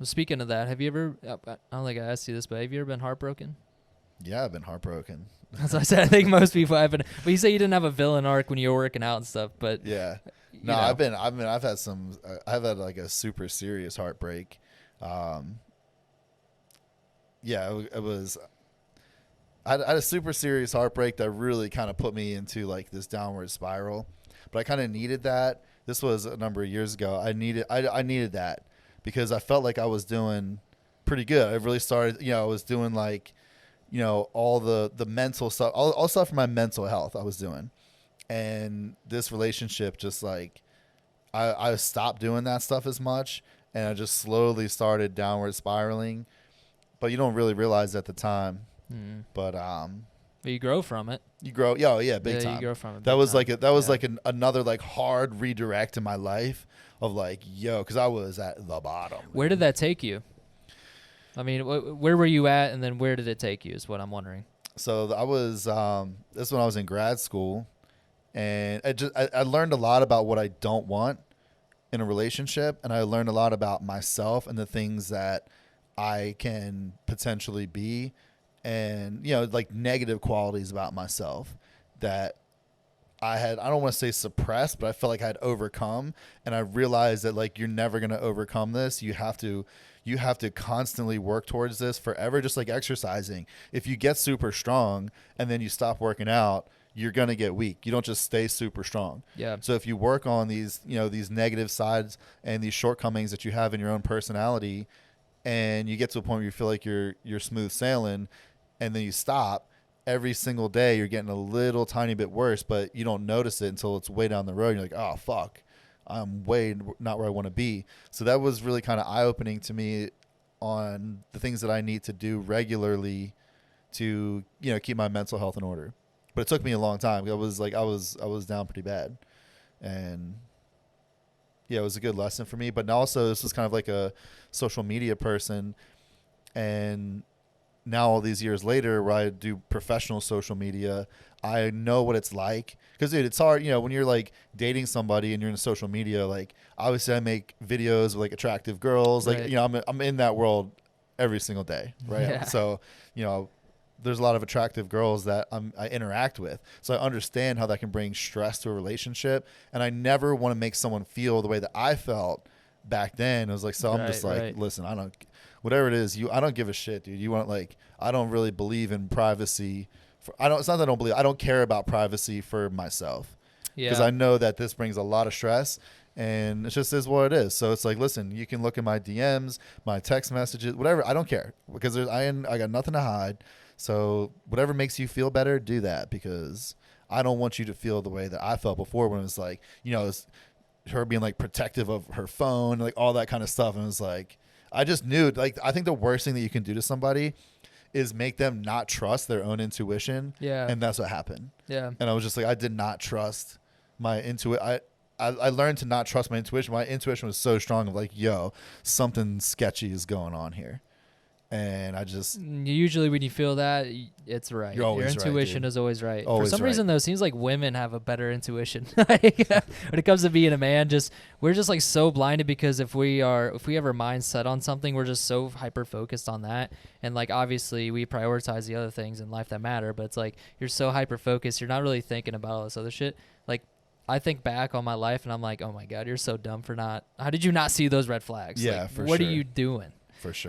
speaking of that, have you ever? I don't think I asked you this, but have you ever been heartbroken? Yeah, I've been heartbroken. As I said, I think most people have been. But you say you didn't have a villain arc when you were working out and stuff, but Yeah. you No, know. I've had some. I've had like a super serious heartbreak. Yeah, it was. I had a super serious heartbreak that really kind of put me into like this downward spiral, but I kind of needed that. This was a number of years ago. I needed that because I felt like I was doing pretty good. I really started. I was doing like, all the mental stuff, all stuff for my mental health. I was doing, and this relationship just like I stopped doing that stuff as much, and I just slowly started downward spiraling. But you don't really realize at the time. But But you grow from it. you grow, yeah, big Yeah, time. you grow from it. That big was time. like Yeah. another like hard redirect in my life of like, because I was at the bottom. Where did that take you? I mean, where were you at, and then where did it take you? Is what I'm wondering. So I was this when I was in grad school, and I learned a lot about what I don't want in a relationship, and I learned a lot about myself and the things that I can potentially be, and like negative qualities about myself that I don't want to say suppressed, but I felt like I had overcome. And I realized that like you're never going to overcome this. You have to constantly work towards this forever, just like exercising. If you get super strong and then you stop working out, you're going to get weak. You don't just stay super strong. Yeah. So if you work on these, these negative sides and these shortcomings that you have in your own personality, and you get to a point where you feel like you're smooth sailing, and then you stop, every single day you're getting a little tiny bit worse, but you don't notice it until it's way down the road. You're like, oh, fuck, I'm way not where I want to be. So that was really kind of eye-opening to me on the things that I need to do regularly to, keep my mental health in order. But it took me a long time. I was down pretty bad. And yeah, it was a good lesson for me. But also this was kind of like a social media person. And now all these years later where I do professional social media, I know what it's like. Because, dude, it's hard, when you're like dating somebody and you're in social media, like obviously I make videos with like attractive girls. Like, Right. I'm in that world every single day. Right. Yeah. So, there's a lot of attractive girls that I interact with. So I understand how that can bring stress to a relationship. And I never want to make someone feel the way that I felt back then. It was like, so I'm just like, Right. listen, whatever it is, I don't give a shit, dude. You want I don't really believe in privacy. It's not that I don't believe, I don't care about privacy for myself. Yeah. Because I know that this brings a lot of stress, and it just is what it is. So it's like, listen, you can look at my DMs, my text messages, whatever. I don't care because I got nothing to hide. So whatever makes you feel better, do that, because I don't want you to feel the way that I felt before when it was like, it's her being like protective of her phone, like all that kind of stuff. And it was like, I just knew, like, I think the worst thing that you can do to somebody is make them not trust their own intuition. Yeah. And that's what happened. Yeah. And I was just like, I did not trust my intuition. I learned to not trust my intuition. My intuition was so strong of like, yo, something sketchy is going on here. And I just, Usually when you feel that, it's right. You're always Your right, intuition dude. is always right. Always For some right. reason, though, it seems like women have a better intuition. Like, when it comes to being a man, we're just like so blinded because if we have our mind set on something, we're just so hyper focused on that. And like obviously we prioritize the other things in life that matter, but it's like you're so hyper focused, you're not really thinking about all this other shit. Like I think back on my life and I'm like, oh my God, you're so dumb for how did you not see those red flags? Yeah, like, for what sure. are you doing? for sure.